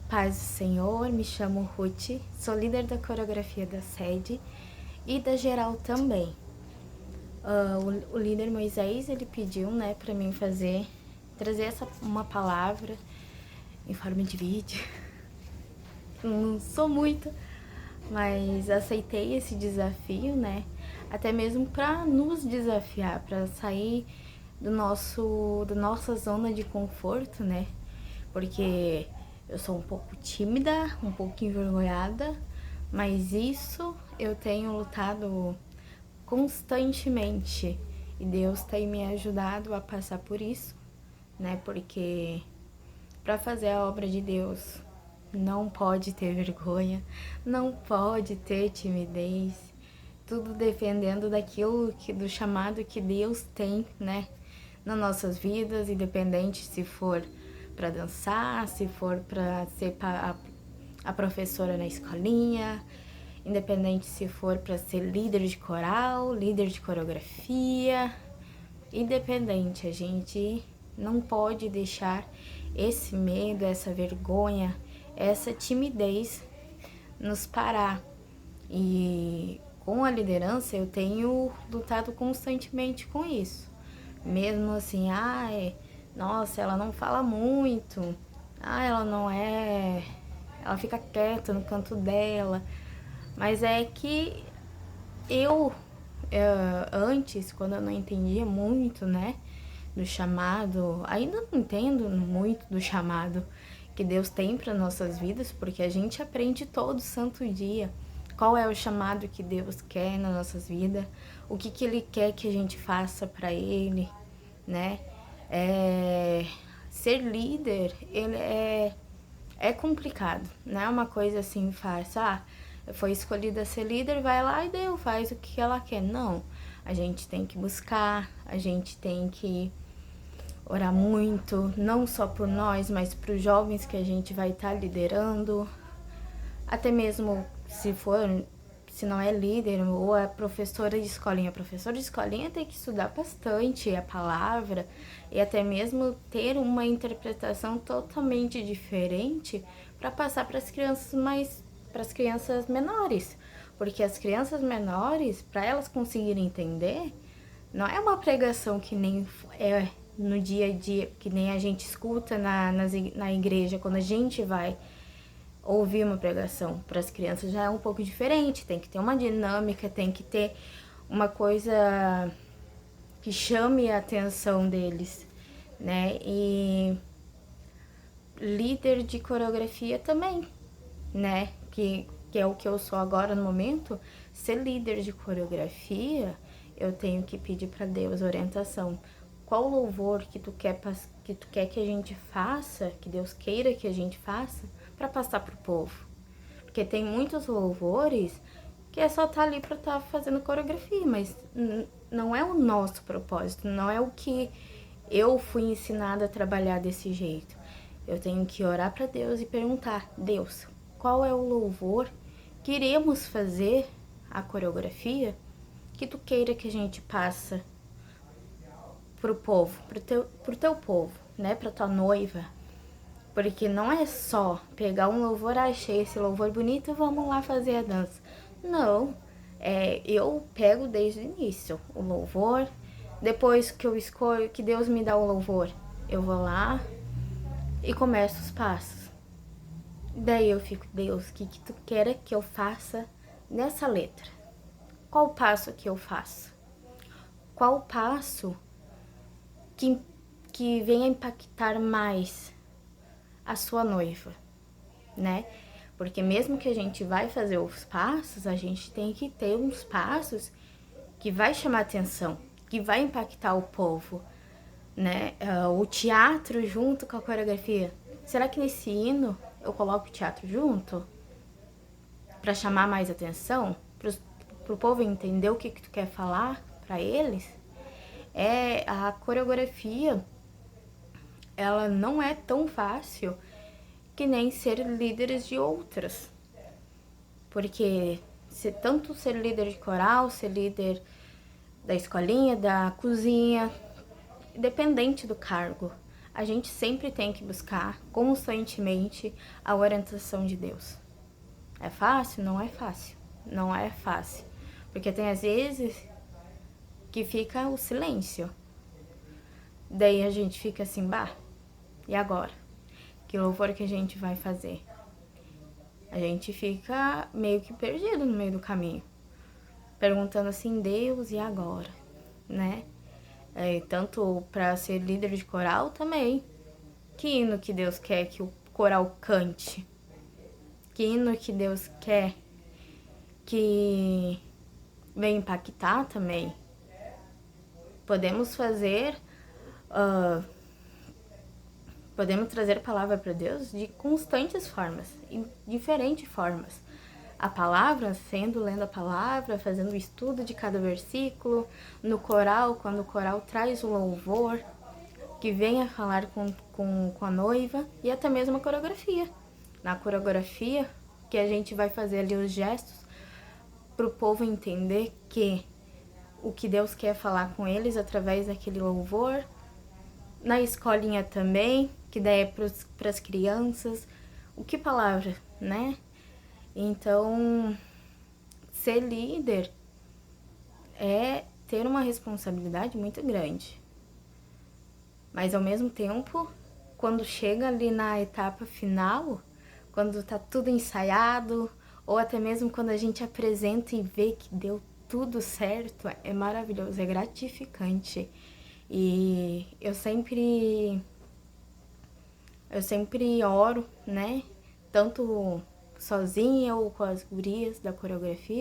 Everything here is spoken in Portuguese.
Paz do Senhor, me chamo Ruth, sou líder da coreografia da sede e da geral também. O líder Moisés, ele pediu, para mim trazer uma palavra em forma de vídeo. Não sou muito, mas aceitei esse desafio, até mesmo para nos desafiar, para sair da nossa zona de conforto, porque eu sou um pouco tímida, um pouco envergonhada, mas isso eu tenho lutado constantemente e Deus tem me ajudado a passar por isso, porque para fazer a obra de Deus não pode ter vergonha, não pode ter timidez, tudo dependendo do chamado que Deus tem, nas nossas vidas, independente se for para dançar, se for para ser a professora na escolinha, independente se for para ser líder de coral, líder de coreografia, independente, a gente não pode deixar esse medo, essa vergonha, essa timidez nos parar. E com a liderança eu tenho lutado constantemente com isso. Mesmo assim, nossa, ela não fala muito, ela fica quieta no canto dela. Mas é que eu, antes, quando eu não entendia muito, do chamado, ainda não entendo muito do chamado que Deus tem para nossas vidas, porque a gente aprende todo santo dia qual é o chamado que Deus quer nas nossas vidas, o que Ele quer que a gente faça para Ele, ser líder, ele é complicado, não é uma coisa assim fácil, foi escolhida a ser líder, vai lá e Deus faz o que ela quer. Não, a gente tem que buscar, a gente tem que orar muito, não só por nós, mas para os jovens que a gente vai estar liderando, até mesmo se não é líder ou é professora de escolinha. Professora de escolinha tem que estudar bastante a palavra e até mesmo ter uma interpretação totalmente diferente para passar para as crianças menores, porque as crianças menores, para elas conseguirem entender, não é uma pregação que nem é no dia a dia, que nem a gente escuta na igreja, quando a gente vai ouvir uma pregação. Para as crianças já é um pouco diferente, tem que ter uma dinâmica, tem que ter uma coisa que chame a atenção deles, E líder de coreografia também, que é o que eu sou agora no momento. Ser líder de coreografia, eu tenho que pedir para Deus orientação. Qual louvor que tu quer que a gente faça, que Deus queira que a gente faça, para passar pro povo? Porque tem muitos louvores que é só estar ali para estar fazendo coreografia, mas não é o nosso propósito, não é o que eu fui ensinada a trabalhar desse jeito. Eu tenho que orar para Deus e perguntar: Deus, qual é o louvor que iremos fazer a coreografia que tu queira que a gente passe pro povo, pro teu povo, pra tua noiva. Porque não é só pegar um louvor, achei esse louvor bonito, vamos lá fazer a dança. Não, eu pego desde o início o louvor, depois que eu escolho, que Deus me dá o louvor, eu vou lá e começo os passos. Daí eu fico: Deus, o que tu quer que eu faça nessa letra? Qual passo que eu faço? Qual passo que venha impactar mais a sua noiva, Porque mesmo que a gente vai fazer os passos, a gente tem que ter uns passos que vai chamar atenção, que vai impactar o povo, O teatro junto com a coreografia. Será que nesse hino eu coloco o teatro junto? Para chamar mais atenção? Pro povo entender o que tu quer falar para eles? A coreografia, ela não é tão fácil que nem ser líderes de outras. Porque tanto ser líder de coral, ser líder da escolinha, da cozinha, independente do cargo, a gente sempre tem que buscar constantemente a orientação de Deus. É fácil? Não é fácil. Não é fácil. Porque tem às vezes que fica o silêncio. Daí a gente fica assim, bah, e agora? Que louvor que a gente vai fazer? A gente fica meio que perdido no meio do caminho. Perguntando assim, Deus, e agora? Né? Tanto para ser líder de coral também. Que hino que Deus quer que o coral cante? Que hino que Deus quer que venha impactar também? Podemos fazer... podemos trazer a palavra para Deus de constantes formas, em diferentes formas. A palavra, lendo a palavra, fazendo o estudo de cada versículo, no coral, quando o coral traz o louvor, que venha falar com a noiva, e até mesmo a coreografia. Na coreografia, que a gente vai fazer ali os gestos, para o povo entender que o que Deus quer falar com eles através daquele louvor. Na escolinha também, que daí é para as crianças. O que palavra, né? Então, ser líder é ter uma responsabilidade muito grande. Mas, ao mesmo tempo, quando chega ali na etapa final, quando tá tudo ensaiado, ou até mesmo quando a gente apresenta e vê que deu tudo certo, é maravilhoso, é gratificante. E eu sempre oro, né? Tanto sozinha ou com as gurias da coreografia,